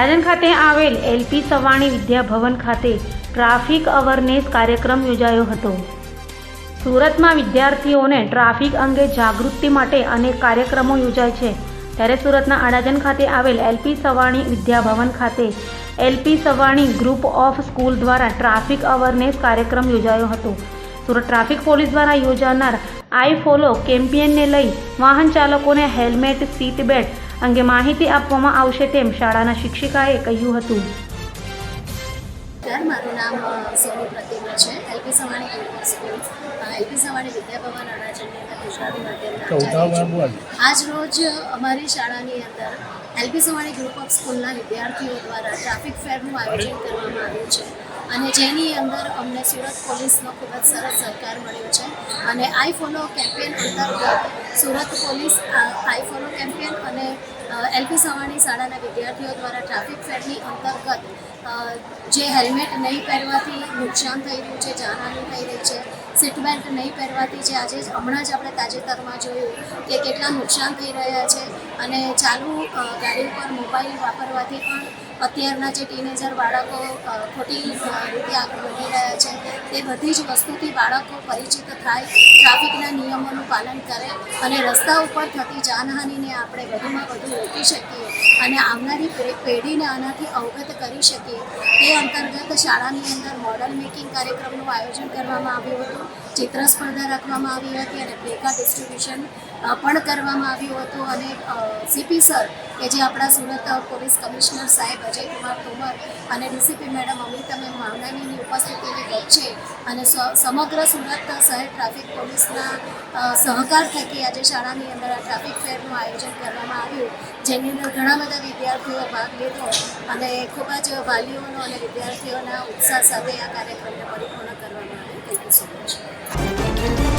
અડાજણ ખાતે આવેલ એલપી સવાણી વિદ્યાભવન ખાતે ટ્રાફિક અવેરનેસ કાર્યક્રમ યોજાયો હતો. સુરતમાં વિદ્યાર્થીઓને ટ્રાફિક અંગે જાગૃતિ માટે અનેક કાર્યક્રમો યોજાય છે, ત્યારે સુરતના અડાજણ ખાતે આવેલ એલપી સવાણી વિદ્યાભવન ખાતે LP Savani group of school દ્વારા ટ્રાફિક અવેરનેસ કાર્યક્રમ યોજાયો હતો. સુરત ટ્રાફિક પોલીસ દ્વારા યોજાનાર આઈ ફોલો કેમ્પેઇનને લઈ વાહન ચાલકોને હેલ્મેટ, સીટ બેલ્ટ અંગે માહિતી આપવામાં આવશે તેમ શાળાના શિક્ષિકાએ કહ્યું હતું. મારું નામ સોનુ પ્રતિમા છે. LP Savani group of school, LP Savani Vidya Bhavan અડાજણની અંદર ગુજરાતી માધ્યમના આજ રોજ અમારી શાળાની અંદર એલપી સવાણી ગ્રુપ ઓફ સ્કૂલના વિદ્યાર્થીઓ દ્વારા ટ્રાફિક ફેરનું આયોજન કરવામાં આવ્યું છે અને જેની અંદર અમને સુરત પોલીસનો ખૂબ જ સરસ સહકાર મળ્યો છે. અને આઈ ફોલો કેમ્પેઇન અંતર્ગત સુરત પોલીસ આઈ ફોલો કેમ્પેઇન અને એલપી સવાણી શાળાના વિદ્યાર્થીઓ દ્વારા ટ્રાફિક ફેરની અંતર્ગત જે હેલ્મેટ નહીં પહેરવાથી નુકસાન થઈ રહ્યું છે, જાનહાની થઈ રહી છે, સીટ બેલ્ટ નહીં પહેરવાથી જે આજે હમણાં જ આપણે તાજેતરમાં જોયું કે કેટલા નુકસાન થઈ રહ્યા છે અને ચાલુ ગાડી ઉપર મોબાઈલ વાપરવાથી પણ અત્યારના જે ટીનેજર બાળકો ખોટી રીતે આગળ વધી રહ્યા છે, તે બધી જ વસ્તુથી બાળકો પરિચિત થાય, ટ્રાફિકના નિયમોનું પાલન કરે અને રસ્તા ઉપર થતી જાનહાનિને આપણે વધુમાં વધુ રોકી શકીએ અને આવનારી પેઢીને આનાથી અવગત કરી શકીએ તે અંતર્ગત શાળાની અંદર મોડલ મેકિંગ કાર્યક્રમનું આયોજન કરવામાં આવ્યું હતું. ચિત્ર સ્પર્ધા રાખવામાં આવી હતી અને પ્લેકાર્ડ ડિસ્ટ્રીબ્યુશન પણ કરવામાં આવ્યું હતું. અને સીપી સર કે જે આપણા સુરત પોલીસ કમિશનર સાહેબ અજયકુમાર તોમર અને ડીસીપી મેડમ અમિતાબેન માવનાનીની ઉપસ્થિતિની વચ્ચે અને સમગ્ર સુરત શહેર ટ્રાફિક પોલીસના સહકાર થકી આજે શાળાની અંદર આ ટ્રાફિક ફેરનું આયોજન કરવામાં આવ્યું, જેની અંદર ઘણા બધા વિદ્યાર્થીઓ ભાગ લીધો અને ખૂબ જ વાલીઓનો અને વિદ્યાર્થીઓના ઉત્સાહ સાથે આ કાર્યક્રમને પરિપૂર્ણ કરવામાં આવ્યો. Thank you so much.